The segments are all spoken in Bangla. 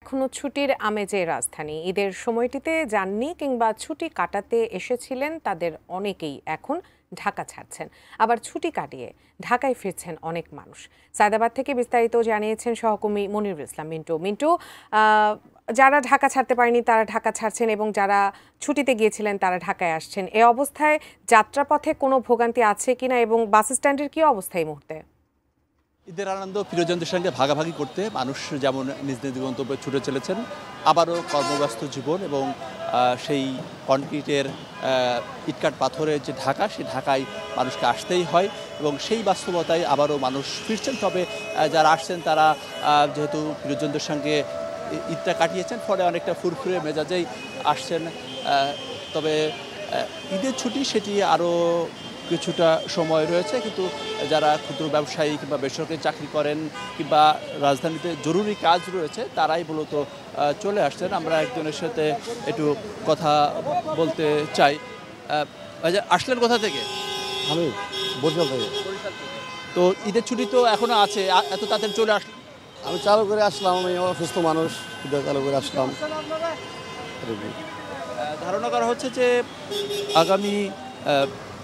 এখনো ছুটির আমেজে রাজধানী। ঈদের সময়টিতে যাননি কিংবা ছুটি কাটাতে এসেছিলেন তাদের অনেকেই এখন ঢাকা ছাড়ছেন। আবার ছুটি কাটিয়ে ঢাকায় ফিরছেন অনেক মানুষ। সায়দাবাদ থেকে বিস্তারিত জানিয়েছেন সহকর্মী মনিরুল ইসলাম মিন্টু। যারা ঢাকা ছাড়তে পারেনি তারা ঢাকা ছাড়ছেন এবং যারা ছুটিতে গিয়েছিলেন তারা ঢাকায় আসছেন। এ অবস্থায় যাত্রাপথে কোনো ভোগান্তি আছে কিনা এবং বাস স্ট্যান্ডের কি অবস্থা এই মুহূর্তে? ঈদের আনন্দ প্রিয়জনদের সঙ্গে ভাগাভাগি করতে মানুষ যেমন নিজ নিজ গন্তব্যে ছুটে চলেছেন, আবারও কর্মব্যস্ত জীবন এবং সেই কনক্রিটের ইটকাট পাথরের যে ঢাকা, সেই ঢাকায় মানুষকে আসতেই হয় এবং সেই বাস্তবতায় আবারও মানুষ ফিরছেন। তবে যারা আসছেন তারা যেহেতু প্রিয়জনদের সঙ্গে ঈদটা কাটিয়েছেন, ফলে অনেকটা ফুরফুরে মেজাজেই আসছেন। তবে ঈদের ছুটি সেটি আরও কিছুটা সময় রয়েছে, কিন্তু যারা ক্ষুদ্র ব্যবসায়ী কিংবা বেসরকারি চাকরি করেন কিংবা রাজধানীতে জরুরি কাজ রয়েছে তারাই মূলত চলে আসছেন। আমরা একজনের সাথে একটু কথা বলতে চাই। আসলেন কোথা থেকে? আমি বরিশাল থেকে। তো ঈদের ছুটি তো এখনো আছে, এত তাড়াতাড়ি চলে আসলাম? আমি চালু করে আসলাম, আমি অসুস্থ মানুষ, চালু করে আসলাম। ধারণা করা হচ্ছে যে আগামী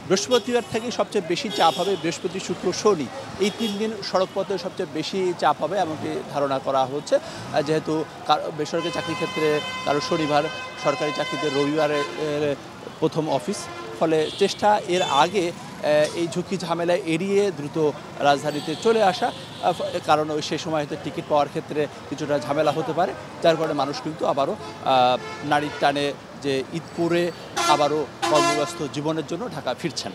বৃহস্পতিবার থেকে সবচেয়ে বেশি চাপ হবে। বৃহস্পতি, শুক্র, শনি এই 3 দিন সড়কপথে সবচেয়ে বেশি চাপ হবে এমনটি ধারণা করা হচ্ছে। যেহেতু বেসরকারি চাকরির ক্ষেত্রে কারো শনিবার, সরকারি চাকরিতে রবিবারে প্রথম অফিস, ফলে চেষ্টা এর আগে এই ঝুঁকি ঝামেলা এড়িয়ে দ্রুত রাজধানীতে চলে আসা, কারণ ওই সে সময় হয়তো টিকিট পাওয়ার ক্ষেত্রে কিছুটা ঝামেলা হতে পারে, যার কারণে মানুষ কিন্তু আবারও নারীর টানে যে ঈদ করে আবারও কর্মব্যস্ত জীবনের জন্য ঢাকা ফিরছেন।